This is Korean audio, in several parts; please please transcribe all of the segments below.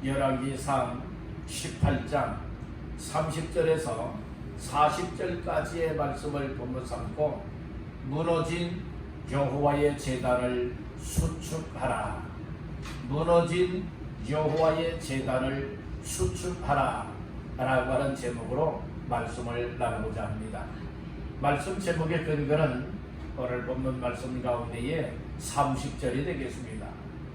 열왕기상 18장 30절에서 40절까지의 말씀을 본문 삼고 무너진 여호와의 제단을 수축하라. 무너진 여호와의 제단을 수축하라 라고 하는 제목으로 말씀을 나누고자 합니다. 말씀 제목의 근거는 오늘 본문 말씀 가운데에 30절이 되겠습니다.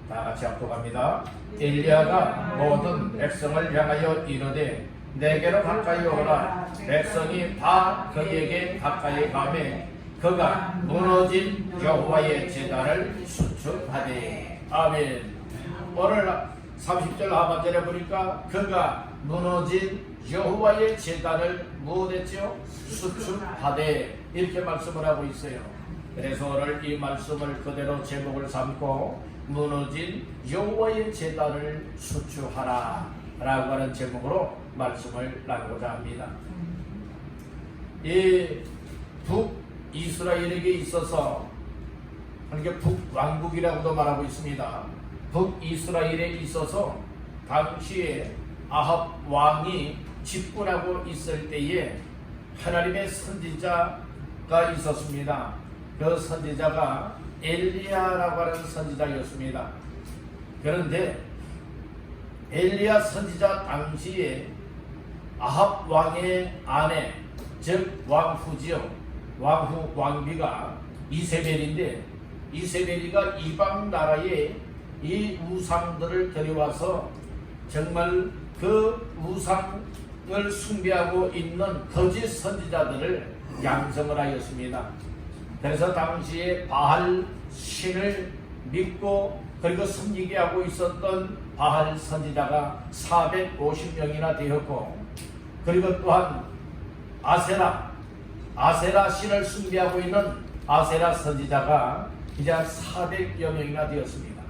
다 같이 합독합니다. 엘리야가 모든 백성을 향하여 이르되 내게로 가까이 오라. 백성이 다 그에게 가까이 가매 그가 무너진 여호와의 제단을 수축하되. 아멘. 오늘 30절 하반절에 보니까 그가 무너진 여호와의 제단을 무엇했죠? 수축하되 이렇게 말씀을 하고 있어요. 그래서 오늘 이 말씀을 그대로 제목을 삼고 무너진 여호와의 제단을 수축하라 라고 하는 제목으로 말씀을 나누고자 합니다. 이 북이스라엘에게 있어서 이게 북왕국이라고도 말하고 있습니다. 북이스라엘에 있어서 당시에 아합 왕이 집권하고 있을 때에 하나님의 선지자가 있었습니다. 그 선지자가 엘리야라고 하는 선지자였습니다. 그런데 엘리야 선지자 당시에 아합 왕의 아내, 즉 왕후지요. 왕비가 이세벨인데 이세벨이가 이방 나라에 이 우상들을 데려와서 정말 그 우상을 숭배하고 있는 거짓 선지자들을 양성을 하였습니다. 그래서 당시에 바알 신을 믿고 그리고 섬기게 하고 있었던 바알 선지자가 450명이나 되었고, 그리고 또한 아세라 신을 숭배하고 있는 아세라 선지자가 이제 400여 명이나 되었습니다.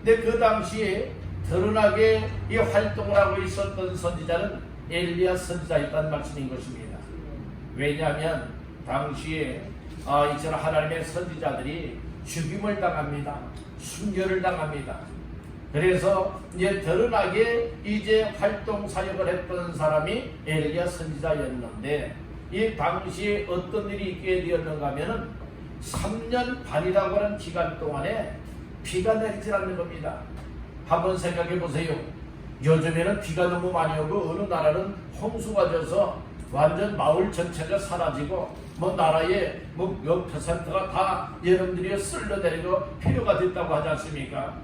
근데 그 당시에 드러나게 이 활동을 하고 있었던 선지자는 엘리야 선지자였다는 말씀인 것입니다. 왜냐하면 당시에 이처럼 하나님의 선지자들이 죽임을 당합니다. 순교를 당합니다. 그래서 이제 드러나게 이제 활동 사역을 했던 사람이 엘리야 선지자였는데, 이 당시에 어떤 일이 있게 되었는가 하면은 3년 반이라고 하는 기간 동안에 비가 내리지 않는 겁니다. 한번 생각해 보세요. 요즘에는 비가 너무 많이 오고 어느 나라는 홍수가 져서 완전 마을 전체가 사라지고 나라의 몇 퍼센트가 다 여러분들이 쓸려내리고 필요가 됐다고 하지 않습니까?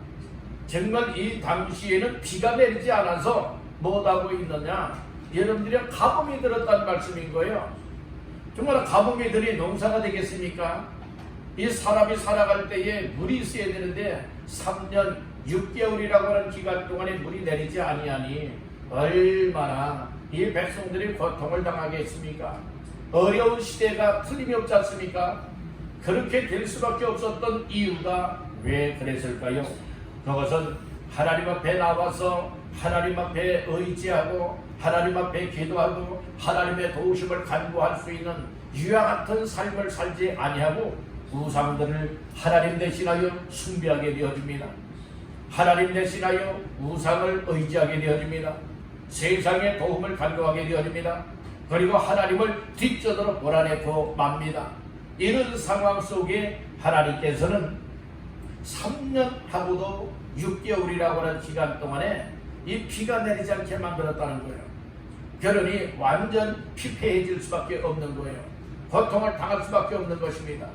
정말 이 당시에는 비가 내리지 않아서 뭐하고 있느냐? 여러분들이 가뭄이 들었다는 말씀인 거예요. 정말 가뭄이 들이 농사가 되겠습니까? 이 사람이 살아갈 때에 물이 있어야 되는데 3년 6개월이라고 하는 기간 동안에 물이 내리지 아니하니 얼마나 이 백성들이 고통을 당하겠습니까? 어려운 시대가 틀림이 없지 않습니까? 그렇게 될 수밖에 없었던 이유가 왜 그랬을까요? 그것은 하나님 앞에 나와서 하나님 앞에 의지하고 하나님 앞에 기도하고 하나님의 도우심을 간구할 수 있는 유아 같은 삶을 살지 아니하고 우상들을 하나님 대신하여 숭배하게 되어집니다. 하나님 대신하여 우상을 의지하게 되어집니다. 세상의 도움을 간구하게 되어집니다. 그리고 하나님을 뒷전으로 몰아내고 맙니다. 이런 상황 속에 하나님께서는 3년 하고도 6개월이라고 하는 기간 동안에 이 비가 내리지 않게 만들었다는 거예요. 그러니 완전 피폐해질 수밖에 없는 거예요. 고통을 당할 수밖에 없는 것입니다.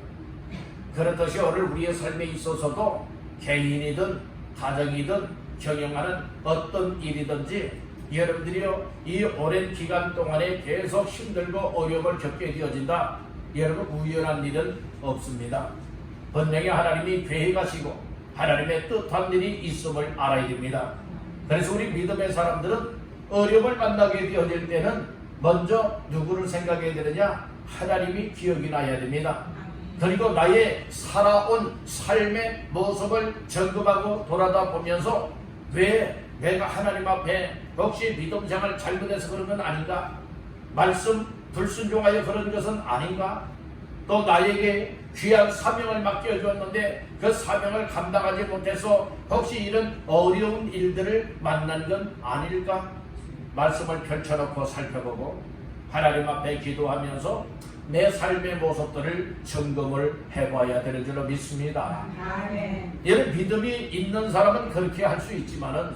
그렇듯이 오늘 우리의 삶에 있어서도 개인이든 가정이든 경영하는 어떤 일이든지 여러분들이요 이 오랜 기간 동안에 계속 힘들고 어려움을 겪게 되어진다. 여러분 우연한 일은 없습니다. 분명히 하나님이 계획하시고 하나님의 뜻한 일이 있음을 알아야 됩니다. 그래서 우리 믿음의 사람들은 어려움을 만나게 되어질 때는 먼저 누구를 생각해야 되느냐? 하나님이 기억이 나야 됩니다. 그리고 나의 살아온 삶의 모습을 점검하고 돌아다 보면서 왜 내가 하나님 앞에 혹시 믿음 생활 잘못해서 그런 건 아닌가? 말씀 불순종하여 그런 것은 아닌가? 또 나에게 귀한 사명을 맡겨주었는데 그 사명을 감당하지 못해서 혹시 이런 어려운 일들을 만난 건 아닐까? 말씀을 펼쳐놓고 살펴보고 하나님 앞에 기도하면서 내 삶의 모습들을 점검을 해봐야 되는 줄로 믿습니다. 이런 믿음이 있는 사람은 그렇게 할 수 있지만은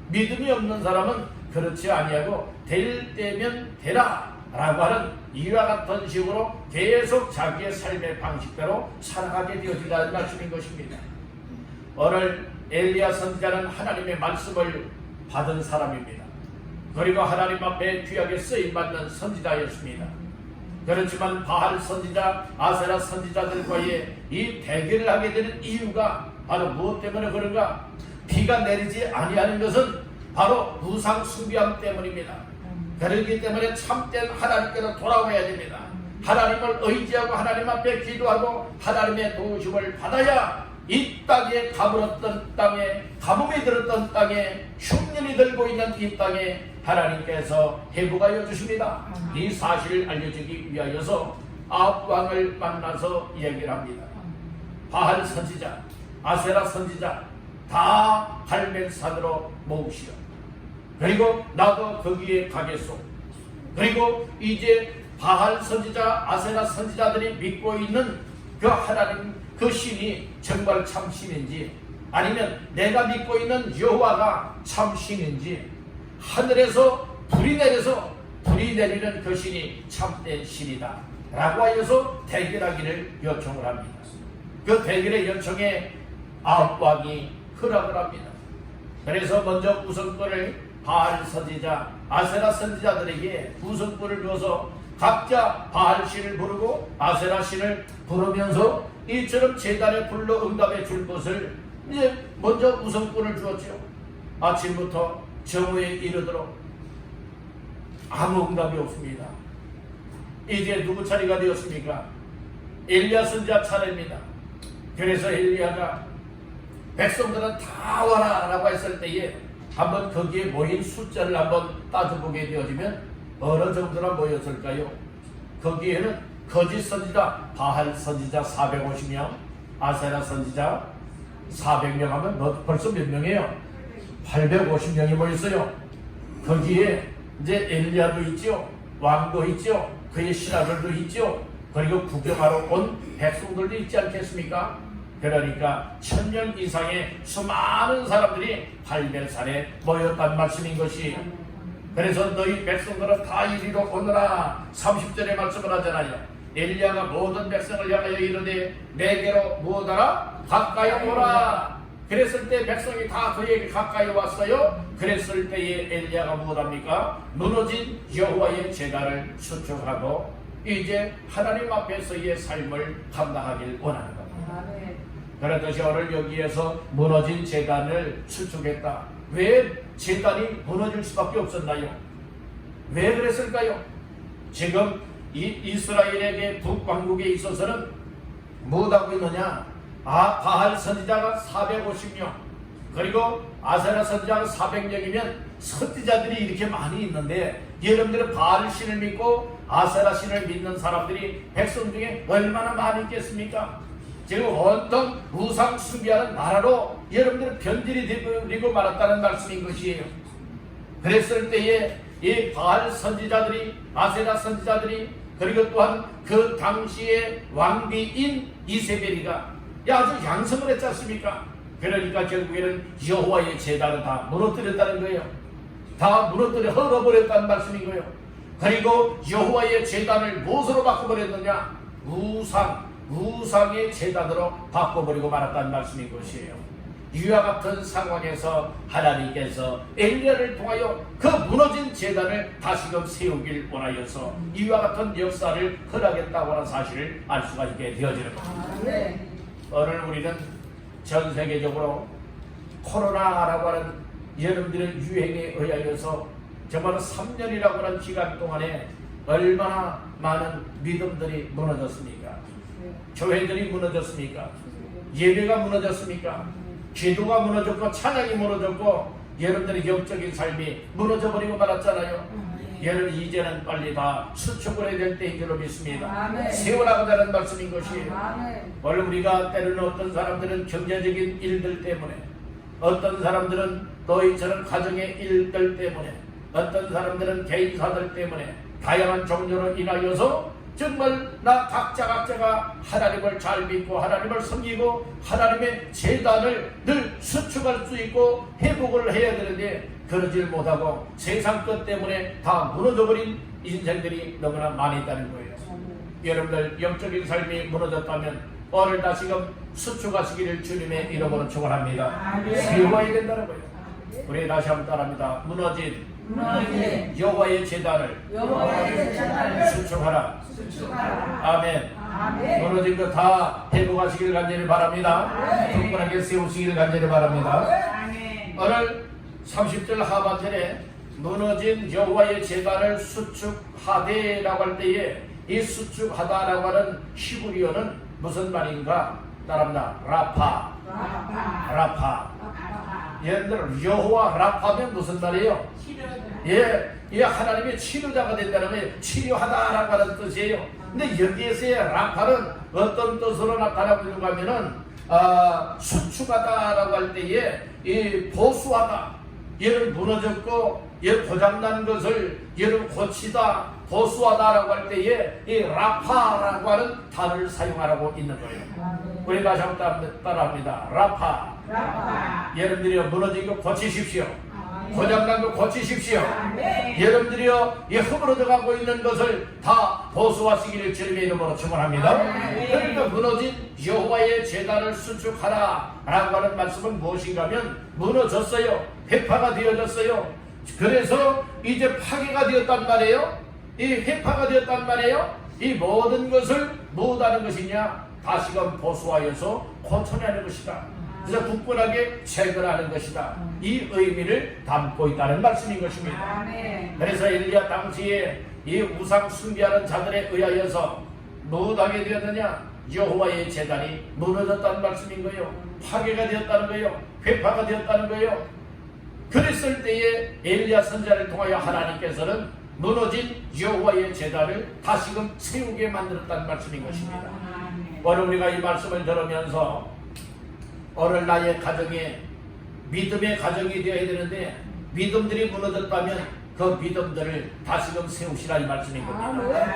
믿음이 없는 사람은 그렇지 아니하고 될 때면 되라 라고 하는 이와 같은 식으로 계속 자기의 삶의 방식대로 살아가게 되어지라는 말씀인 것입니다. 오늘 엘리야 선지자는 하나님의 말씀을 받은 사람입니다. 그리고 하나님 앞에 귀하게 쓰임받는 선지자였습니다. 그렇지만 바알 선지자, 아세라 선지자들과의 이 대결을 하게 되는 이유가 바로 무엇 때문에 그런가? 비가 내리지 아니하는 것은 바로 우상 숭배함 때문입니다. 그렇기 때문에 참된 하나님께로 돌아와야 됩니다. 하나님을 의지하고 하나님 앞에 기도하고 하나님의 도우심을 받아야 이 땅에 가물었던 땅에 가뭄이 들었던 땅에 흉년이 들고 있는 이 땅에 하나님께서 회복하여 주십니다. 이 사실을 알려주기 위하여서 아합 왕을 만나서 이야기를 합니다. 바알 선지자, 아세라 선지자 다 갈멜산으로 모으시오. 그리고 나도 거기에 가겠소. 그리고 이제 바알 선지자, 아세라 선지자들이 믿고 있는 그 하나님, 그 신이 정말 참 신인지 아니면 내가 믿고 있는 여호와가 참 신인지 하늘에서 불이 내려서 불이 내리는 그 신이 참된 신이다 라고 하여서 대결하기를 요청을 합니다. 그 대결의 요청에 아합 왕이 허락을 합니다. 그래서 먼저 우선권을 바알 선지자, 아세라 선지자들에게 우선권을 줘서 각자 바알 신을 부르고 아세라 신을 부르면서 이처럼 제단에 불러 응답해 줄 것을 이제 먼저 우선권을 주었죠. 아침부터 정오에 이르도록 아무 응답이 없습니다. 이제 누구 차례가 되었습니까? 엘리야 선지자 차례입니다. 그래서 엘리야가 백성들은 다 와라 라고 했을 때에 한번 거기에 모인 숫자를 한번 따져보게 되어지면 어느 정도나 모였을까요? 거기에는 거짓 선지자 바알 선지자 450명, 아세라 선지자 400명 하면 벌써 몇 명이에요? 850명이 모였어요. 거기에 이제 엘리야도 있죠, 왕도 있죠, 그의 신하들도 있죠, 그리고 구경하러 온 백성들도 있지 않겠습니까? 그러니까 1000명 이상의 수많은 사람들이 갈멜산에 모였단 말씀인 것이. 그래서 너희 백성들은 다 이리로 오너라 30절에 말씀을 하잖아요. 엘리야가 모든 백성을 향하여 이르되 내게로 무엇하라? 가까이 오라. 그랬을 때 백성이 다 그에게 가까이 왔어요. 그랬을 때에 엘리야가 무엇합니까? 무너진 여호와의 제단을 수축하고 이제 하나님 앞에서의 삶을 감당하길 원하는 겁니다. 그렇듯이 오늘 여기에서 무너진 제단을 수축했다. 왜 제단이 무너질 수밖에 없었나요? 왜 그랬을까요? 지금 이 이스라엘에게 북왕국에 있어서는 무엇하고 있느냐? 바알 선지자가 450명, 그리고 아세라 선지자가 400명이면 선지자들이 이렇게 많이 있는데 여러분들은 바알 신을 믿고 아세라 신을 믿는 사람들이 백성 중에 얼마나 많이 있겠습니까? 지금 온통 우상 숭배하는 나라로 여러분들은 변질이 되고 말았다는 말씀인 것이에요. 그랬을 때에 이 바알 선지자들이, 아세라 선지자들이, 그리고 또한 그 당시의 왕비인 이세벨이가 아주 양성을 했지 않습니까? 그러니까 결국에는 여호와의 제단을 다 무너뜨렸다는 거예요. 다 무너뜨려 헐어버렸다는 말씀인 거예요. 그리고 여호와의 제단을 무엇으로 바꿔버렸느냐? 우상의 제단으로 바꿔버리고 말았다는 말씀인 것이에요. 이와 같은 상황에서 하나님께서 엘리야를 통하여 그 무너진 제단을 다시금 세우길 원하여서 이와 같은 역사를 허락했다고 하는 사실을 알 수가 있게 되어지는 겁니다. 오늘 우리는 전 세계적으로 코로나라고 하는 여러분들의 유행에 의하여서 정말 3년이라고 하는 기간 동안에 얼마나 많은 믿음들이 무너졌습니까? 교회들이 무너졌습니까? 예배가 무너졌습니까? 기도가 무너졌고 찬양이 무너졌고 여러분들의 영적인 삶이 무너져버리고 말았잖아요. 얘는 이제는 빨리 다 수축을 해야 될 때인 줄로 믿습니다. 아멘. 세워나가자는 말씀인 것이에요. 아멘. 원래 우리가 때로는 어떤 사람들은 경제적인 일들 때문에, 어떤 사람들은 또 이처럼 가정의 일들 때문에, 어떤 사람들은 개인사들 때문에 다양한 종류로 인하여서 정말 나 각자가 하나님을 잘 믿고 하나님을 섬기고 하나님의 재단을 늘 수축할 수 있고 회복을 해야 되는데 그러질 못하고 세상 것 때문에 다 무너져버린 인생들이 너무나 많이 있다는 거예요. 여러분들 영적인 삶이 무너졌다면 오늘 다시금 수축하시기를 주님의 이름으로 축원합니다. 세워야 된다는 거예요. 우리 다시 한번 따라합니다. 무너진 여호와의 제단을 수축하라. 아멘. 무너진 거 다 회복하시길 간절히 바랍니다. 굳건하게 세우시길 간절히 바랍니다. 오늘 30절 하반절에 무너진 여호와의 제단을 수축하되라고 할 때에 이 수축하다라고 하는 히브리어는 무슨 말인가? 따라합니다. 라파. 예를 들어 여호와 라파면 무슨 말이에요? 예, 하나님의 치료자가 된다는 거예요. 치료하다라고 하는 뜻이에요. 근데 여기에서의 라파는 어떤 뜻으로 나타나고 있는가 하면은 수축하다라고 할 때에 이 보수하다, 얘를 무너졌고 얘 고장난 것을 얘를 고치다, 보수하다라고 할 때에 이 라파라고 하는 단어를 사용하라고 있는 거예요. 우리 다시 한번 따라합니다. 라파. 여러분들이요 무너진 거 고치십시오. 고장난 거 고치십시오. 여러분들이요 이 허물어져 가고 있는 것을 다 보수하시기를 주님의 이름으로 축원합니다. 그러니까 무너진 여호와의 제단을 수축하라 라고 하는 말씀은 무엇인가 하면 무너졌어요. 회파가 되어졌어요. 그래서 이제 파괴가 되었단 말이에요. 이 회파가 되었단 말이에요. 이 모든 것을 무엇하는 것이냐? 다시금 보수하여서 고쳐내는 것이다. 그래서 굳건하게 체결하는 것이다. 이 의미를 담고 있다는 말씀인 것입니다. 그래서 엘리야 당시에 이 우상 숭배하는 자들에 의하여서 무엇하게 되었느냐? 여호와의 제단이 무너졌다는 말씀인 거예요. 파괴가 되었다는 거예요. 회파가 되었다는 거예요. 그랬을 때에 엘리야 선지자를 통하여 하나님께서는 무너진 여호와의 제단을 다시금 세우게 만들었다는 말씀인 것입니다. 오늘 우리가 이 말씀을 들으면서 오늘 나의 가정에 믿음의 가정이 되어야 되는데 믿음들이 무너졌다면 그 믿음들을 다시금 세우시라 이 말씀인 겁니다.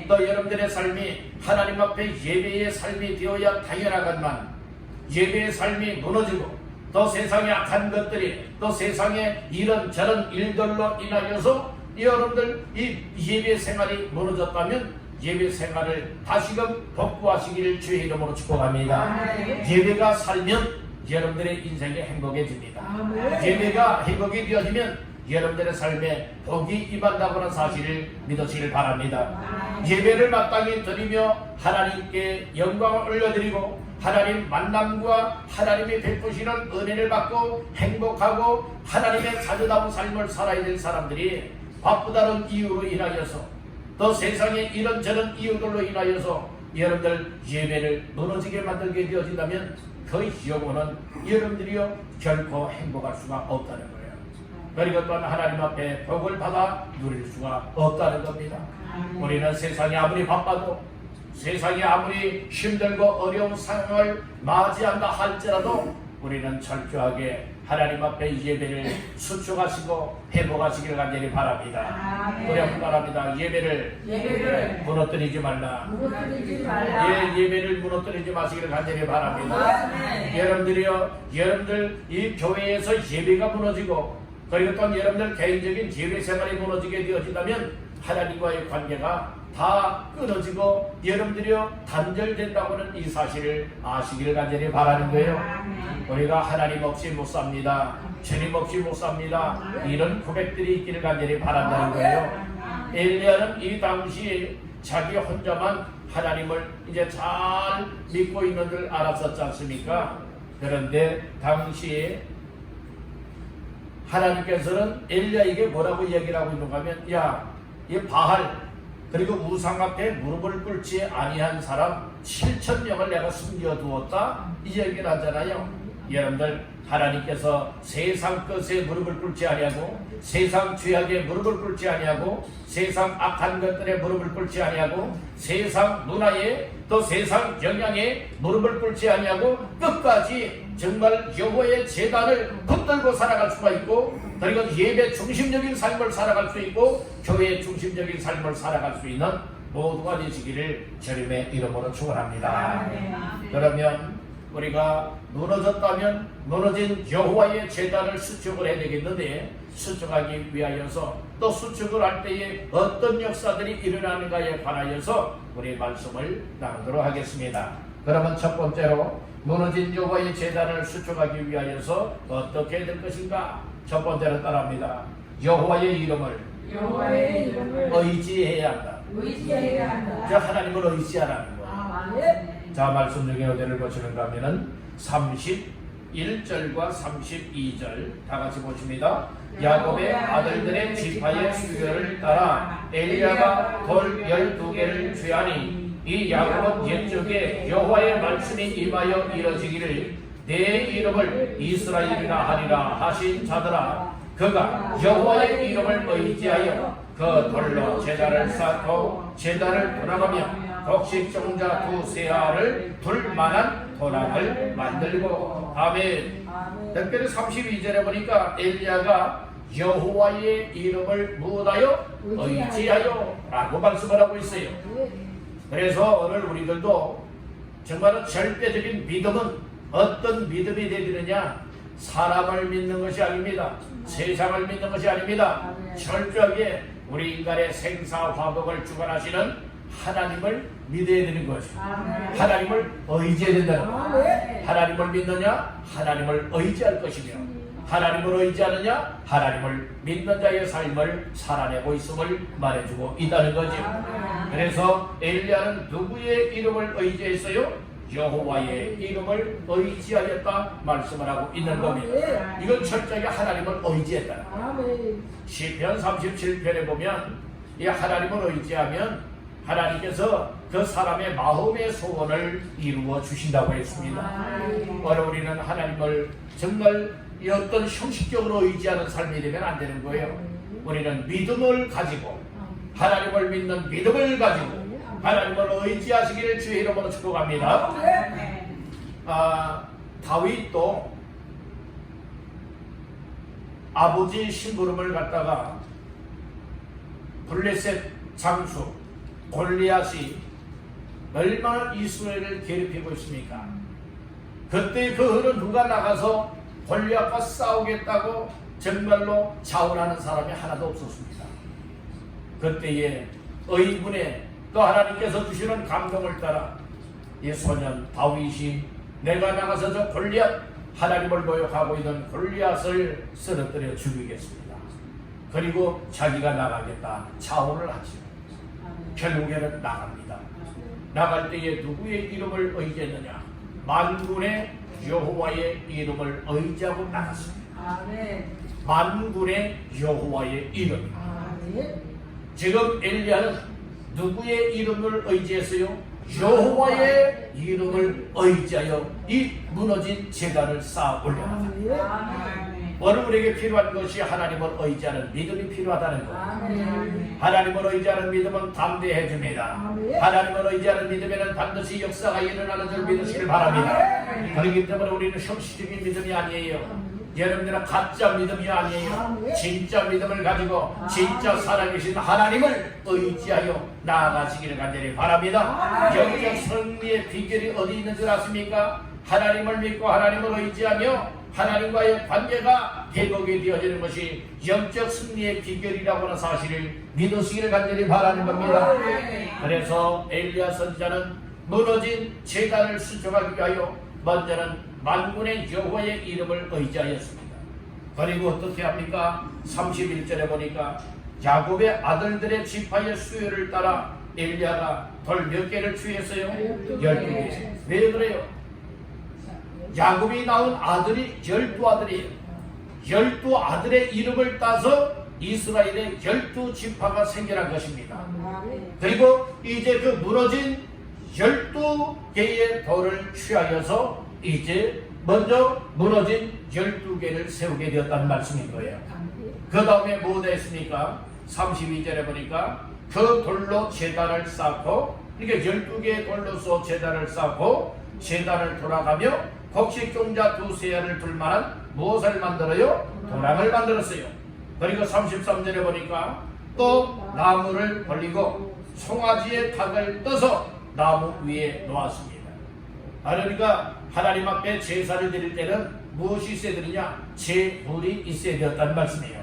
또 여러분들의 삶이 하나님 앞에 예배의 삶이 되어야 당연하건만 예배의 삶이 무너지고 또 세상의 악한 것들이 또 세상의 이런저런 일들로 인하여서 여러분들 이 예배 생활이 무너졌다면 예배 생활을 다시금 복구하시기를 주의 이름으로 축복합니다. 예배가 살면 여러분들의 인생이 행복해집니다. 예배가 행복이 되어지면 여러분들의 삶에 복이 임한다고 하는 사실을 믿으시길 바랍니다. 예배를 마땅히 드리며 하나님께 영광을 올려드리고 하나님 만남과 하나님이 베푸시는 은혜를 받고 행복하고 하나님의 자녀다운 삶을 살아야 될 사람들이 바쁘다는 이유로 인하여서 또 세상에 이런저런 이유들로 인하여서 여러분들 예배를 무너지게 만들게 되어진다면 그 영혼은 여러분들이요 결코 행복할 수가 없다는 거예요. 그리고 또한 하나님 앞에 복을 받아 누릴 수가 없다는 겁니다. 우리는 세상이 아무리 바빠도 세상이 아무리 힘들고 어려운 상황을 맞이한다 할지라도 우리는 철저하게 하나님 앞에 예배를 수축하시고 회복하시기를 간절히 바랍니다. 우리 한번 바랍니다. 예배를 무너뜨리지 말라. 예배를 무너뜨리지 마시기를 간절히 바랍니다. 여러분들 이 교회에서 예배가 무너지고 그리고 또 여러분들 개인적인 예배 생활이 무너지게 되어진다면 하나님과의 관계가 다 끊어지고 여러분들이요 단절된다고는 이 사실을 아시기를 간절히 바라는 거예요. 우리가 하나님 없이 못 삽니다. 주님 없이 못 삽니다. 이런 고백들이 있기를 간절히 바란다는 거예요. 엘리야는 이 당시에 자기 혼자만 하나님을 이제 잘 믿고 있는 줄 알았었지 않습니까? 그런데 당시에 하나님께서는 엘리야에게 뭐라고 얘기를 하고 있는가 하면 이 바알 그리고 우상 앞에 무릎을 꿇지 아니한 사람 7,000명을 내가 숨겨두었다 이 얘기를 하잖아요. 여러분들 하나님께서 세상 것에 무릎을 꿇지 아니하고 세상 죄악에 무릎을 꿇지 아니하고 세상 악한 것들에 무릎을 꿇지 아니하고 세상 문화에 또 세상 영향에 무릎을 꿇지 아니하고 끝까지 정말 여호와의 제단을 붙들고 살아갈 수가 있고 그리고 예배 중심적인 삶을 살아갈 수 있고 교회 중심적인 삶을 살아갈 수 있는 모두가 되시기를 주님의 이름으로 축원합니다. 그러면 우리가 무너졌다면 무너진 여호와의 제단을 수축을 해야 되겠는데 수축하기 위하여서 또 수축을 할 때에 어떤 역사들이 일어나는가에 관하여서 우리 말씀을 나누도록 하겠습니다. 그러면 첫 번째로 무너진 여호와의 제단을 수축하기 위하여서 어떻게 될 것인가? 첫 번째로 따라합니다. 여호와의 이름을 의지해야 한다. 하나님을 의지하라는 거예요. 자, 말씀 중에 어디를 보시는가 하면은 31절과 32절 다 같이 보십니다. 야곱의 아들들의 지파의 수요를 따라 엘리야가 돌 12개를 취하니 이 야곱은 옛적에 여호와의 말씀이 임하여 이뤄지기를 내 이름을 이스라엘이라 하리라 하신 자들아 그가 여호와의 이름을 의지하여 그 돌로 제단을 쌓고 제단을 돌아가며 곡식종자 두세 알을 둘 만한 도랑을 만들고 아멘. 특별히 32절에 보니까 엘리야가 여호와의 이름을 무엇하여 의지하여 라고 말씀을 하고 있어요. 그래서 오늘 우리들도 정말 절대적인 믿음은 어떤 믿음이 되느냐 사람을 믿는 것이 아닙니다. 세상을 믿는 것이 아닙니다. 철저하게 우리 인간의 생사화복을 주관하시는 하나님을 믿어야 되는 것이죠. 하나님을 의지해야 된다는 거예요. 하나님을 믿느냐? 하나님을 의지할 것이며 하나님을 의지하느냐? 하나님을 믿는 자의 삶을 살아내고 있음을 말해주고 있다는 거죠. 그래서 엘리야는 누구의 이름을 의지했어요? 여호와의 이름을 의지하였다 말씀을 하고 있는 겁니다. 이건 철저하게 하나님을 의지했다. 시편 37편에 보면 이 하나님을 의지하면 하나님께서 그 사람의 마음의 소원을 이루어 주신다고 했습니다. 오늘 우리는 하나님을 정말 어떤 형식적으로 의지하는 삶이 되면 안 되는 거예요. 우리는 믿음을 가지고 하나님을 믿는 믿음을 가지고 하나님을 의지하시기를 주의 이름으로 축복합니다. 다윗도 아버지 심부름을 갖다가 블레셋 장수 골리앗이 얼마나 이스라엘을 괴롭히고 있습니까? 그때 그 어느 누가 나가서 골리앗과 싸우겠다고 정말로 자원하는 사람이 하나도 없었습니다. 그때에 의분에 또 하나님께서 주시는 감동을 따라 이 소년 다윗이 내가 나가서 저 골리앗 하나님을 모욕하고 있는 골리앗을 쓰러뜨려 죽이겠습니다. 그리고 자기가 나가겠다 자원을 하죠. 결국에는 나갑니다. 나갈 때에 누구의 이름을 의지했느냐? 만군의 여호와의 이름을 의지하고 나갔습니다. 만군의 여호와의 이름. 지금 엘리야는 누구의 이름을 의지했어요? 여호와의 이름을 의지하여 이 무너진 제단을 쌓아 올려놨다. 오늘 우리에게 필요한 것이 하나님을 의지하는 믿음이 필요하다는 거예요. 하나님을 의지하는 믿음은 담대해집니다. 하나님을 의지하는 믿음에는 반드시 역사가 일어나는 줄 믿으시길 바랍니다. 그렇기 때문에 우리는 형식적인 믿음이 아니에요. 여러분들은 가짜 믿음이 아니에요. 진짜 믿음을 가지고 진짜 살아계신 하나님을 의지하여 나아가시기를 간절히 바랍니다. 영적 승리의 비결이 어디 있는 줄 아십니까? 하나님을 믿고 하나님을 의지하며 하나님과의 관계가 회복이 되어지는 것이 영적 승리의 비결이라고 하는 사실을 믿으시기를 간절히 바라는 겁니다. 그래서 엘리야 선지자는 무너진 제단을 수정하기 위하여 먼저는 만군의 여호와의 이름을 의지하였습니다. 그리고 어떻게 합니까? 31절에 보니까 야곱의 아들들의 지파의 수요를 따라 엘리야가 돌 몇 개를 취했어요? 12개. 왜 그래요? 야곱이 낳은 아들이 12아들이에요. 12아들의 이름을 따서 이스라엘의 12지파가 생겨난 것입니다. 그리고 이제 그 무너진 12개의 돌을 취하여서 이제 먼저 무너진 12개를 세우게 되었다는 말씀인 거예요. 그 다음에 뭐 됐습니까? 32절에 보니까 그 돌로 제단을 쌓고, 그러니까 12개의 돌로서 제단을 쌓고 제단을 돌아가며 곡식종자 두세 알을 둘 만한 무엇을 만들어요? 도랑을 만들었어요. 그리고 33절에 보니까 또 나무를 벌리고 송아지의 닭을 떠서 나무 위에 놓았습니다. 그러니까 하나님 앞에 제사를 드릴 때는 무엇이 있어야 되느냐? 제물이 있어야 되었다는 말씀이에요.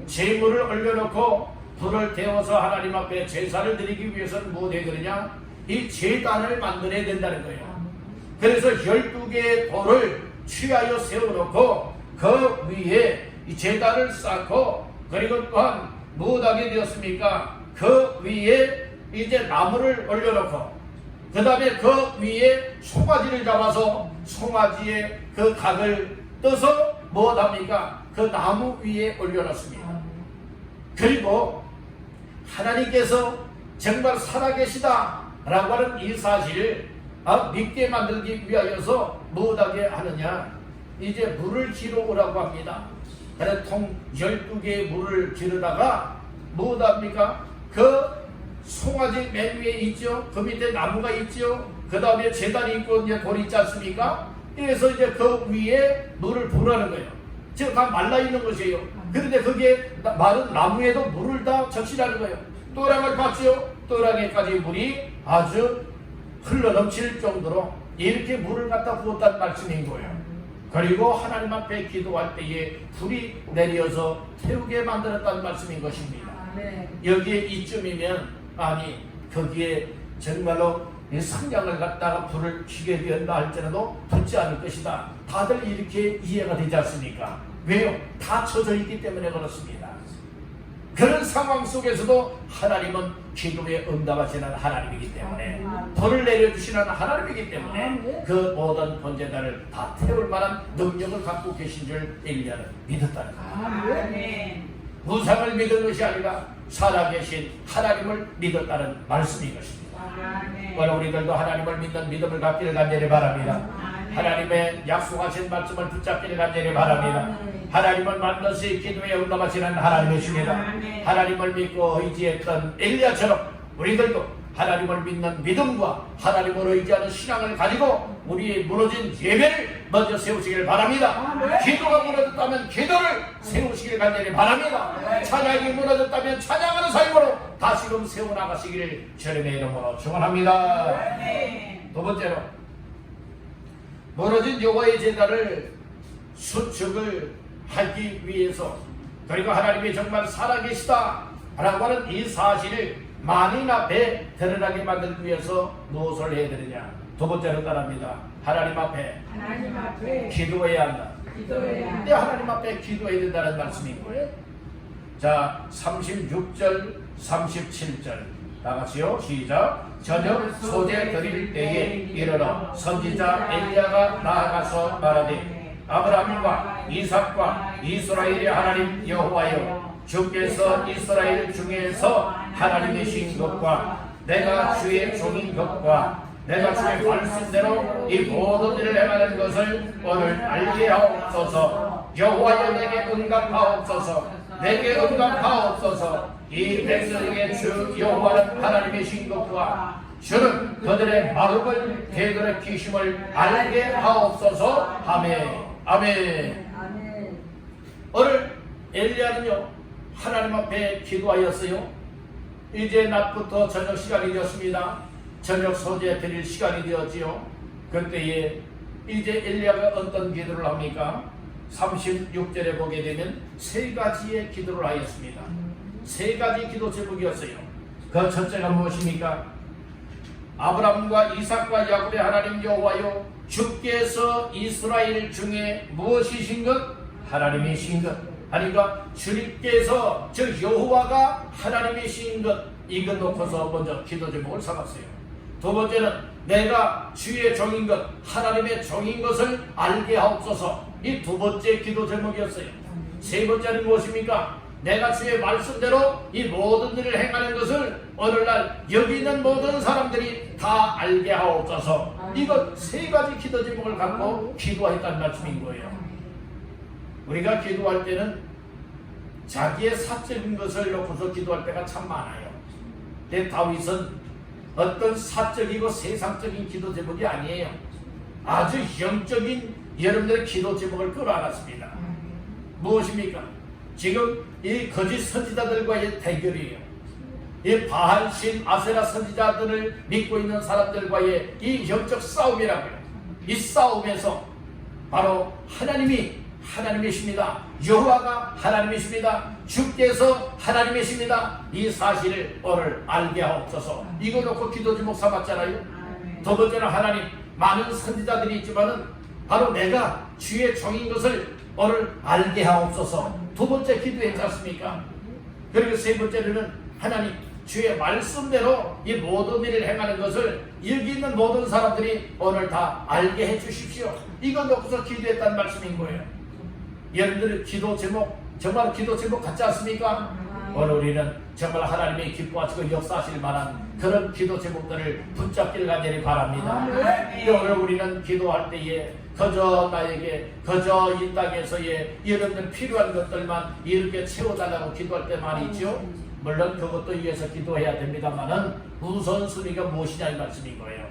제물을 올려놓고 불을 태워서 하나님 앞에 제사를 드리기 위해서는 무엇 해야 되느냐? 이 제단을 만들어야 된다는 거예요. 그래서 12개의 돌을 취하여 세워놓고 그 위에 이 제단을 쌓고, 그리고 또한 무엇하게 되었습니까? 그 위에 이제 나무를 올려놓고, 그 다음에 그 위에 송아지를 잡아서 송아지의 그 각을 떠서 무엇합니까? 그 나무 위에 올려놓습니다. 그리고 하나님께서 정말 살아계시다 라고 하는 이 사실을 믿게 만들기 위하여서 무엇하게 하느냐? 이제 물을 기르 오라고 합니다. 그래서 통 12개의 물을 기르다가 무엇합니까? 그 송아지 맨 위에 있죠. 그 밑에 나무가 있죠. 그 다음에 제단이 있고 이제 돌이 있지 않습니까? 그래서 이제 그 위에 물을 부으라는 거예요. 지금 다 말라 있는 것이에요. 그런데 그게 마른 나무에도 물을 다 적시라는 거예요. 또랑을 봤죠. 또랑에까지 물이 아주 흘러 넘칠 정도로 이렇게 물을 갖다 부었다는 말씀인 거예요. 그리고 하나님 앞에 기도할 때에 불이 내려서 태우게 만들었다는 말씀인 것입니다. 여기에 이쯤이면 아니 거기에 정말로 이 성냥을 갖다가 불을 켜게 되었다 할지라도 붙지 않을 것이다. 다들 이렇게 이해가 되지 않습니까? 왜요? 다 쳐져 있기 때문에 그렇습니다. 그런 상황 속에서도 하나님은 기도에 응답하시는 하나님이기 때문에, 불을 내려주시는 하나님이기 때문에 그 모든 번제단을 다 태울 만한 능력을 갖고 계신 줄 엘리야는 믿었다는 거예요. 우상을 믿은 것이 아니라 살아계신 하나님을 믿었다는 말씀인 것입니다. 오늘 우리들도 하나님을 믿는 믿음을 갖기를 간절히 바랍니다. 하나님의 약속하신 말씀을 붙잡기를 간절히 바랍니다. 하나님은 반드시 기도에 응답하시는 하나님이십니다. 하나님을 믿고 의지했던 엘리야처럼 우리들도 하나님을 믿는 믿음과 하나님을 의지하는 신앙을 가지고 우리의 무너진 예배를 먼저 세우시길 바랍니다. 기도가 무너졌다면 기도를 세우시길 간절히 바랍니다. 찬양이 무너졌다면 찬양하는 삶으로 다시금 세워나가시기를 주님의 이름으로 축원합니다. 두 번째로, 무너진 여호와의 제단을 수축을 하기 위해서, 그리고 하나님이 정말 살아계시다 라고 하는 이 사실을 만인 앞에 드러나게 만들기 위해서 무엇을 해야 되느냐? 두 번째로 따라합니다. 하나님 앞에 기도해야 한다. 근데 하나님 앞에 기도해야 된다는 말씀인 거예요. 자, 36절 37절 다 같이요. 시작. 저녁 소재 드릴 때에 이르러 선지자 엘리야가 나아가서 말하되, 아브라함과 이삭과 이스라엘의 하나님 여호와여, 주께서 이스라엘 중에서 하나님이신 것과 내가 주의 종인 것과 내가 주의 말씀대로 이 모든 일을 행하는 것을 오늘 알게 하옵소서. 여호와여, 내게 응답하옵소서. 내게 응답하옵소서. 이 백성에게 주 여호와는 하나님이신 것과 주는 그들의 마음을 되돌이키심을 알게 하옵소서. 아멘. 아멘. 오늘 엘리야는요 하나님 앞에 기도하였어요. 이제 낮부터 저녁 시간이 되었습니다. 저녁 소재 드릴 시간이 되었지요. 그때에 이제 엘리야가 어떤 기도를 합니까? 36절에 보게 되면 세 가지의 기도를 하였습니다. 세 가지 기도 제목이었어요. 그 첫째가 무엇입니까? 아브라함과 이삭과 야곱의 하나님 여호와여, 주께서 이스라엘 중에 무엇이신 것? 하나님이신 것. 그러니까 주님께서, 즉 여호와가 하나님이신 것, 이거 놓고서 먼저 기도 제목을 삼았어요. 두 번째는 내가 주의 종인 것, 하나님의 종인 것을 알게 하옵소서. 이 두 번째 기도 제목이었어요. 세 번째는 무엇입니까? 내가 주의 말씀대로 이 모든 일을 행하는 것을 오늘날 여기 있는 모든 사람들이 다 알게 하옵소서. 이거 세 가지 기도 제목을 갖고 기도했다는 말씀인 거예요. 우리가 기도할 때는 자기의 사적인 것을 놓고서 기도할 때가 참 많아요. 근데 다윗은 어떤 사적이고 세상적인 기도 제목이 아니에요. 아주 영적인 여러분들의 기도 제목을 끌어안았습니다. 무엇입니까? 지금 이 거짓 선지자들과의 대결이에요. 이 바알신 아세라 선지자들을 믿고 있는 사람들과의 이 영적 싸움이라고요. 이 싸움에서 바로 하나님이십니다. 여호와가 하나님이십니다. 주께서 하나님이십니다. 이 사실을 오늘 알게 하옵소서. 이거 놓고 기도 제목 삼았잖아요. 두 번째는 하나님, 많은 선지자들이 있지만은 바로 내가 주의 종인 것을 오늘 알게 하옵소서. 두 번째 기도했지 않습니까? 그리고 세 번째는 하나님, 주의 말씀대로 이 모든 일을 행하는 것을 여기 있는 모든 사람들이 오늘 다 알게 해 주십시오. 이거 놓고서 기도했다는 말씀인 거예요. 여러분들의 기도 제목 정말 기도 제목 같지 않습니까? 오늘 우리는 정말 하나님의 기뻐하시고 역사하실 만한 그런 기도 제목들을 붙잡기를 간절히 바랍니다. 오늘 우리는 기도할 때에 그저 나에게 그저 이 땅에서의 여러분들 필요한 것들만 이렇게 채워달라고 기도할 때 많이 있죠. 물론 그것도 위해서 기도해야 됩니다만은 우선순위가 무엇이냐 이 말씀인 거예요.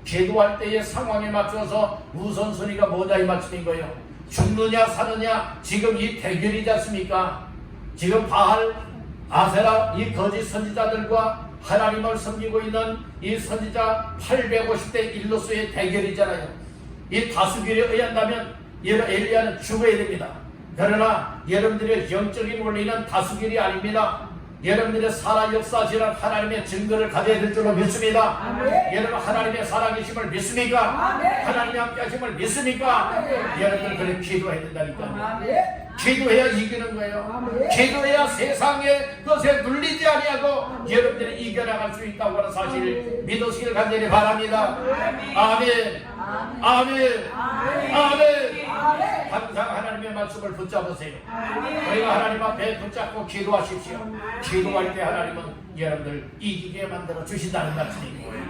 기도할 때의 상황에 맞춰서 우선순위가 뭐냐 이 말씀인 거예요. 죽느냐 사느냐 지금 이 대결이지 않습니까? 지금 바알 아세라 이 거짓 선지자들과 하나님을 섬기고 있는 이 선지자 850대 1로서의 대결이잖아요. 이 다수결에 의한다면 엘리야는 죽어야 됩니다. 그러나 여러분들의 영적인 원리는 다수결이 아닙니다. 여러분들의 살아 역사하시는 하나님의 증거를 가져야 될 줄로 믿습니다. 여러분 하나님의 살아계심을 믿습니까? 하나님의 함께 하심을 믿습니까? 여러분들 그래 기도해야 된다니까요. 기도해야 이기는 거예요. 기도해야 세상의 것에 눌리지 아니하고 여러분들이 이겨나갈 수 있다고 하는 사실을 믿으시길 간절히 바랍니다. 아멘. 아멘. 아멘. 항상 하나님의 말씀을 붙잡으세요. 우리가 하나님 앞에 붙잡고 기도하십시오. 기도할 때 하나님은 여러분들 이기게 만들어 주신다는 말씀인 거예요.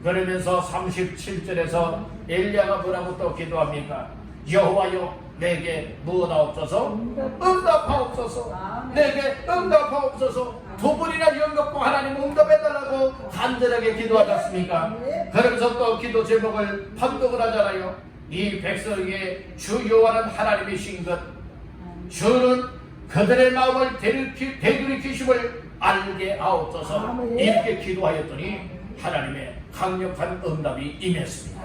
그러면서 37절에서 엘리야가 뭐라고 또 기도합니까? 여호와여 내게 무엇하옵소서? 응답하옵소서. 내게 응답하옵소서. 두 번이나 연극고 하나님 응답해달라고 간절하게 기도하지 않습니까? 그러면서 또 기도 제목을 판독을 하잖아요. 이 백성에게 주 여호와는 하나님이신 것, 주는 그들의 마음을 되돌이키심을 알게 하옵소서. 이렇게 기도하였더니 하나님의 강력한 응답이 임했습니다.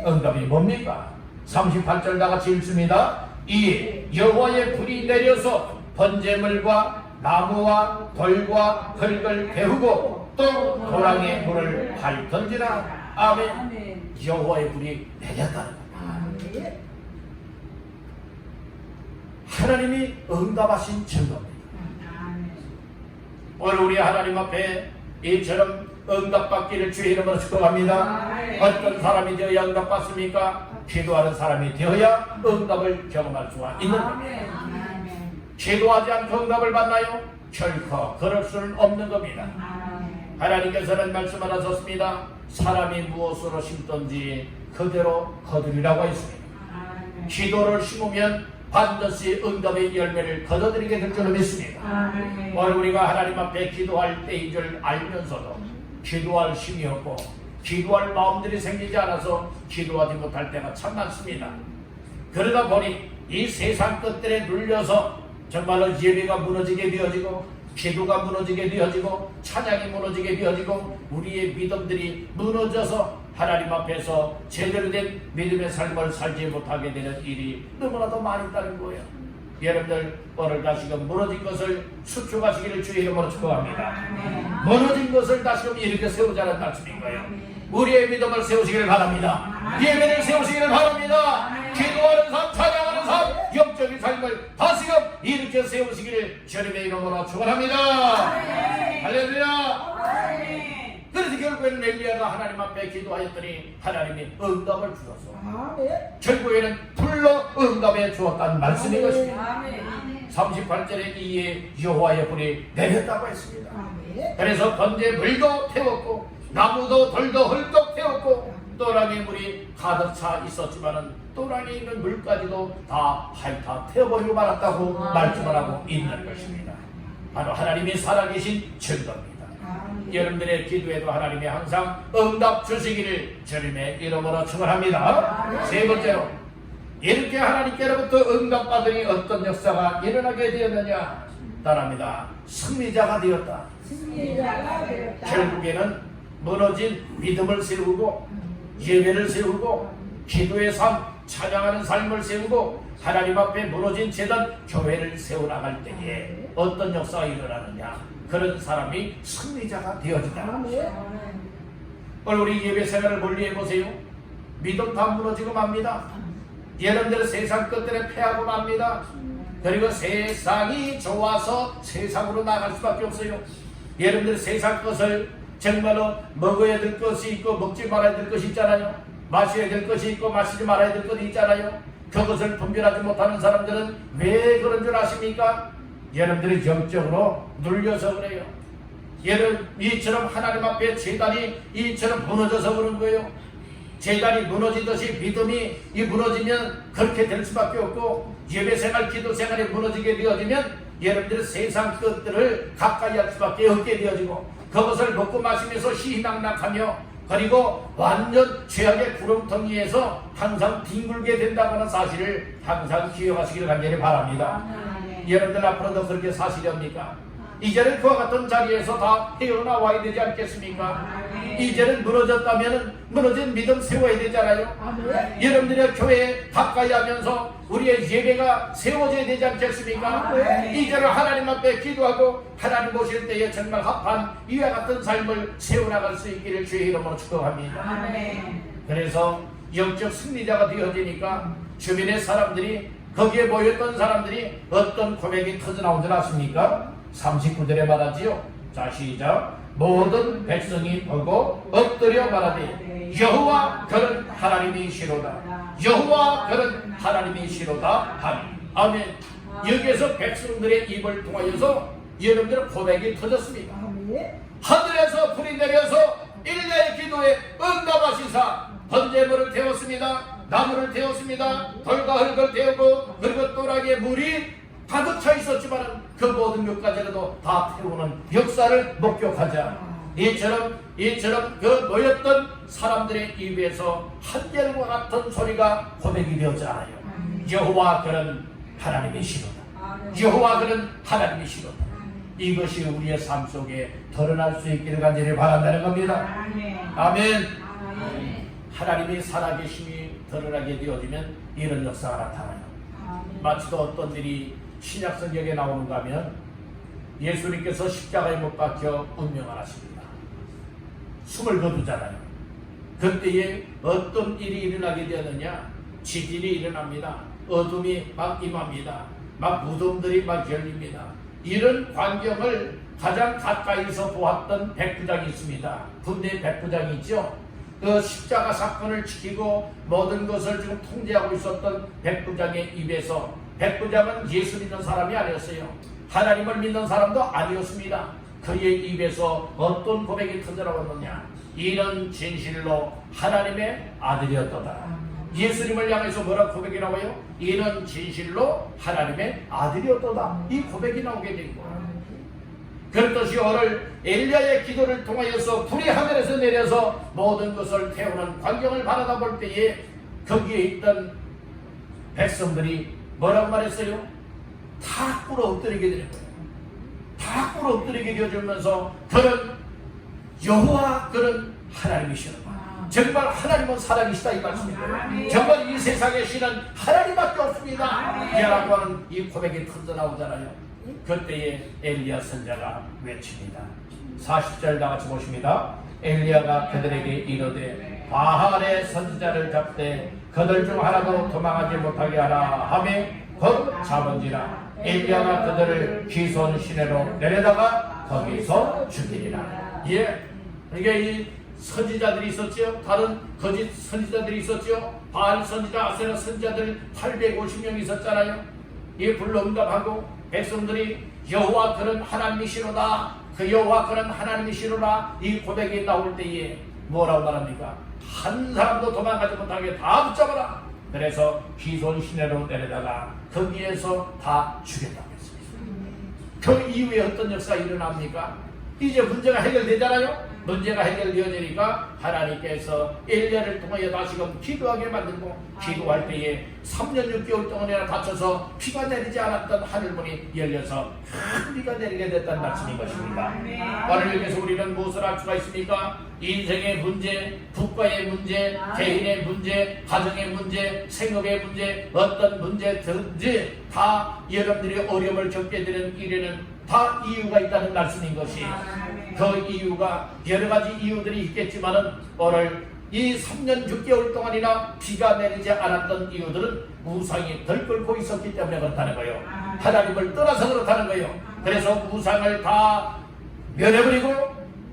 응답이 뭡니까? 38절 다같이 읽습니다. 이에 여호와의 불이 내려서 번제물과 나무와 돌과 흙을 데우고 또 도랑의 물을 밟던지라. 아멘. 여호와의 불이 내렸다는 겁니다. 하나님이 응답하신 증거입니다. 오늘 우리 하나님 앞에 이처럼 응답받기를 주의 이름으로 축복합니다. 어떤 사람이 되어야 응답받습니까? 기도하는 사람이 되어야 응답을 경험할 수가 있는 겁니다. 기도하지 않고 응답을 받나요? 결코 그럴 수는 없는 겁니다. 하나님께서는 말씀을 하셨습니다. 사람이 무엇으로 심든지 그대로 거두리라고 했습니다. 기도를 심으면 반드시 응답의 열매를 거둬들이게 될 줄로 믿습니다. 오늘 우리가 하나님 앞에 기도할 때인 줄 알면서도 기도할 힘이 없고 기도할 마음들이 생기지 않아서 기도하지 못할 때가 참 많습니다. 그러다 보니 이 세상 것들에 눌려서 정말로 예배가 무너지게 되어지고 기도가 무너지게 되어지고 찬양이 무너지게 되어지고 우리의 믿음들이 무너져서 하나님 앞에서 제대로 된 믿음의 삶을 살지 못하게 되는 일이 너무나도 많이 있다는 거예요. 여러분들 오늘 다시금 무너진 것을 수축하시기를 주의 이름으로 축복합니다. 무너진 것을 다시금 이렇게 세우자는 말씀인 거예요. 우리의 믿음을 세우시기를 바랍니다. 예배를 세우시기를 바랍니다. 기도하는 삶, 찬양하는 삶, 영적인 삶을 다시금 이렇게 세우시기를 주님의 이름으로 축원합니다. 할렐루야. 그래서 결국에는 엘리야가 하나님 앞에 기도하였더니 하나님이 응답을 주셔서 결국에는 불러 응답해 주었다는 말씀인 것입니다. 38절에 이에 여호와의 불이 내렸다고 했습니다. 그래서 번제물도 태웠고 나무도 돌도 흙도 태웠고 또랑이 물이 가득 차 있었지만은 또랑에 있는 물까지도 다 핥아 태워버리고 말았다고 말씀을 하고 있는 것입니다. 바로 하나님이 살아계신 증거입니다. 여러분들의 기도에도 하나님이 항상 응답 주시기를 주님의 이름으로 축원합니다. 세 번째로, 이렇게 하나님께로부터 응답받으니 어떤 역사가 일어나게 되었느냐? 따라합니다. 승리자가 되었다. 결국에는 무너진 믿음을 세우고 예배를 세우고 기도의 삶, 찬양하는 삶을 세우고 하나님 앞에 무너진 재단, 교회를 세워나갈 때에 어떤 역사가 일어나느냐? 그런 사람이 승리자가 되어진다. 오늘 우리 예배 생활을 멀리 해보세요. 믿음 다 무너지고 맙니다. 여러분들 세상 것들에 패하고 맙니다. 그리고 세상이 좋아서 세상으로 나갈 수밖에 없어요. 여러분들 세상 것을 정말로 먹어야 될 것이 있고 먹지 말아야 될 것이 있잖아요. 마셔야 될 것이 있고 마시지 말아야 될 것이 있잖아요. 그것을 분별하지 못하는 사람들은 왜 그런 줄 아십니까? 여러분들이 영적으로 눌려서 그래요. 이처럼 하나님 앞에 제단이 이처럼 무너져서 그런 거예요. 제단이 무너지듯이 믿음이 무너지면 그렇게 될 수밖에 없고, 예배생활, 기도생활이 무너지게 되어지면 여러분들의 세상 것들을 가까이 할 수밖에 없게 되어지고, 그것을 먹고 마시면서 희희낙낙하며 그리고 완전 죄악의 구렁텅이에서 항상 뒹굴게 된다는 사실을 항상 기억하시기를 간절히 바랍니다. 여러분들 앞으로도 그렇게 사시렵니까? 이제는 그와 같은 자리에서 다 헤어나와야 되지 않겠습니까? 이제는 무너졌다면 무너진 믿음 세워야 되잖아요. 여러분들의 교회에 가까이 하면서 우리의 예배가 세워져야 되지 않겠습니까? 이제는 하나님 앞에 기도하고 하나님 보실 때에 정말 합한 이와 같은 삶을 세워나갈 수 있기를 주의 이름으로 축복합니다. 그래서 영적 승리자가 되어지니까 주변의 사람들이, 거기에 모였던 사람들이 어떤 고백이 터져나온 줄 아십니까? 39절에 말하지요. 자, 시작. 모든 백성이 보고 엎드려 말하되 여호와 그는 하나님이시로다. 여호와 그는 하나님이시로다 하니. 아멘. 여기에서 백성들의 입을 통하여서 여러분들의 고백이 터졌습니다. 하늘에서 불이 내려서 일야의 기도에 응답하시사 번제물을 태웠습니다. 나무를 태웠습니다. 돌과 흙을 태우고, 그리고 또라기에 물이 가득 차 있었지만 그 모든 것까지라도 다 태우는 역사를 목격하자. 이처럼 그 모였던 사람들의 입에서 한결과 같은 소리가 고백이 되었잖아요. 여호와 그는 하나님이시로다. 여호와 그는 하나님이시로다. 이것이 우리의 삶 속에 드러날 수 있기를 간절히 바란다는 겁니다. 아멘. 하나님이 살아계심이 드러나게 되어지면 이런 역사가 나타나요. 마치도 어떤 일이 신약성경에 나오는가 하면 예수님께서 십자가에 못 박혀 운명을 하십니다. 숨을 거두잖아요. 그때에 어떤 일이 일어나게 되었느냐? 지진이 일어납니다. 어둠이 막 임합니다. 막 무덤들이 막 열립니다. 이런 광경을 가장 가까이서 보았던 백부장이 있습니다. 군대 백부장이 있죠. 그 십자가 사건을 지키고 모든 것을 지금 통제하고 있었던 백부장의 입에서, 백부장은 예수 믿는 사람이 아니었어요. 하나님을 믿는 사람도 아니었습니다. 그의 입에서 어떤 고백이 터져나왔느냐? 이런 진실로 하나님의 아들이었도다. 예수님을 향해서 뭐라 고백이 나와요? 이런 진실로 하나님의 아들이었도다. 이 고백이 나오게 된 거예요. 그렇듯이 오늘 엘리야의 기도를 통하여서 불이 하늘에서 내려서 모든 것을 태우는 광경을 바라다 볼 때에 거기에 있던 백성들이 뭐라고 말했어요? 다 꿇어 엎드리게 되는 거예요. 다 꿇어 엎드리게 되어주면서 그는 여호와 그는 하나님이시라. 정말 하나님은 살아계시다 이 말씀이에요. 정말 이 세상의 신은 하나님밖에 없습니다. 이라고 하는 이 고백이 터져나오잖아요. 그때에 엘리야 선자가 외칩니다. 40절 다같이 보십니다. 엘리야가 그들에게 이르되 바알의 선지자를 잡되 그들 중 하나도 도망하지 못하게 하라 하며 곧 잡은지라. 엘리야가 그들을 기손 시내로 내려다가 거기서 죽이리라. 예, 이게 이 선지자들이 있었죠. 다른 거짓 선지자들이 있었죠. 바알 선지자, 아세라 선지자들 850명 있었잖아요. 이 불응답하고 백성들이 여호와 그는 하나님이시로다. 그 여호와 그는 하나님이시로다. 이 고백이 나올 때에 뭐라고 말합니까? 한 사람도 도망가지 못하게 다 붙잡아라. 그래서 기손 시내로 내려다가 거기에서 다 죽였다고 했습니다. 그 이후에 어떤 역사가 일어납니까? 이제 문제가 해결되잖아요. 문제가 해결되어지니까 하나님께서 엘리야를 통하여 다시금 기도하게 만들고, 기도할 때에 3년 6개월 동안이나 다쳐서 비가 내리지 않았던 하늘문이 열려서 큰 비가 내리게 됐다는 말씀인 것입니다. 오늘 여기서 우리는 무엇을 알 수가 있습니까? 인생의 문제, 국가의 문제, 개인의 문제, 가정의 문제, 생업의 문제, 어떤 문제든지 다 여러분들이 어려움을 겪게 되는 일에는 다 이유가 있다는 말씀인 것이에요. 그 이유가 여러 가지 이유들이 있겠지만은 오늘 이 3년 6개월 동안이나 비가 내리지 않았던 이유들은 우상이 덜끓고 있었기 때문에 그렇다는 거예요. 하나님을 떠나서 그렇다는 거예요. 그래서 우상을 다 면해버리고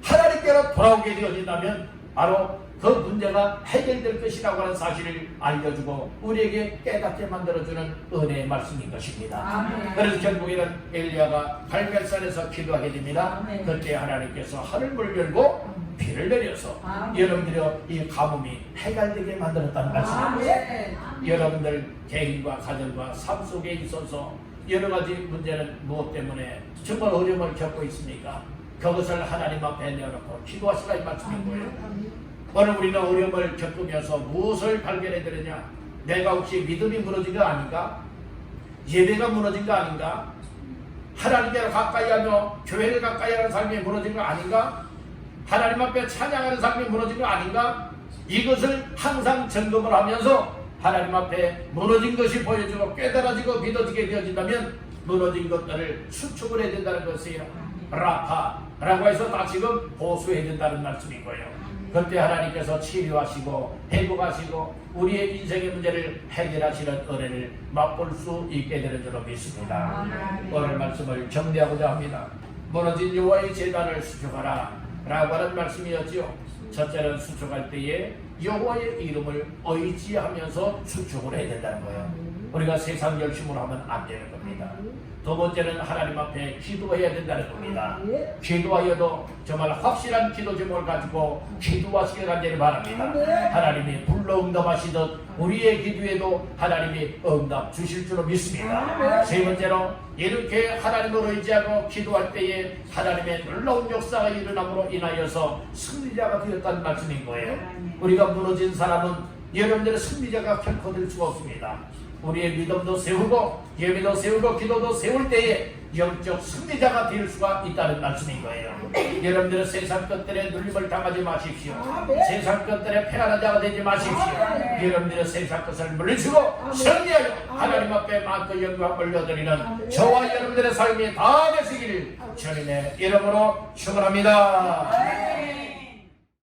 하나님께로 돌아오게 되어진다면 바로 그 문제가 해결될 것이라고 하는 사실을 알려주고 우리에게 깨닫게 만들어주는 은혜의 말씀인 것입니다. 그래서 결국에는 엘리야가 갈멜산에서 기도하게 됩니다. 그때 하나님께서 하늘문을 열고 비를 내려서 여러분들의 이 가뭄이 해결되게 만들었다는 말씀입니다. 여러분들 개인과 가정과 삶 속에 있어서 여러 가지 문제는 무엇 때문에 정말 어려움을 겪고 있습니까? 그것을 하나님 앞에 내어놓고 기도하시라 이 말씀인 거예요. 오늘 우리는 어려움을 겪으면서 무엇을 발견해 드느냐? 내가 혹시 믿음이 무너진 거 아닌가? 예배가 무너진 거 아닌가? 하나님께로 가까이 하며 교회를 가까이 하는 삶이 무너진 거 아닌가? 하나님 앞에 찬양하는 삶이 무너진 거 아닌가? 이것을 항상 점검을 하면서 하나님 앞에 무너진 것이 보여지고 깨달아지고 믿어지게 되어진다면 무너진 것들을 수축을 해야 된다는 것이에요. 라파라고 해서 다시금 보수해야 된다는 말씀인 거예요. 그때 하나님께서 치료하시고 회복하시고 우리의 인생의 문제를 해결하시는 은혜를 맛볼 수 있게 되는 줄로 믿습니다. 오늘 말씀을 정리하고자 합니다. 무너진 여호와의 제단을 수축하라 라고 하는 말씀이었죠. 첫째는 수축할 때에 여호와의 이름을 의지하면서 수축을 해야 된다는 거예요. 우리가 세상 열심으로 하면 안 되는 겁니다. 두 번째는 하나님 앞에 기도해야 된다는 겁니다. 기도하여도 정말 확실한 기도 제목을 가지고 기도하시길 간절히 바랍니다. 하나님이 불러 응답하시듯 우리의 기도에도 하나님이 응답 주실 줄로 믿습니다. 세 번째로 이렇게 하나님을 의지하고 기도할 때에 하나님의 놀라운 역사가 일어남으로 인하여서 승리자가 되었다는 말씀인 거예요. 우리가 무너진 사람은 여러분들의 승리자가 결코 될 수가 없습니다. 우리의 믿음도 세우고 예배도 세우고 기도도 세울 때에 영적 승리자가 될 수가 있다는 말씀인 거예요. 여러분들은 세상 것들에 눌림을 당하지 마십시오. 세상 것들에 패하는 자가 되지 마십시오. 여러분들은 세상 것을 물리치고 승리하여 하나님 앞에 마음껏 영광 올려드리는 저와 여러분들의 삶이 다 되시기를 주님의 이름으로 축원합니다.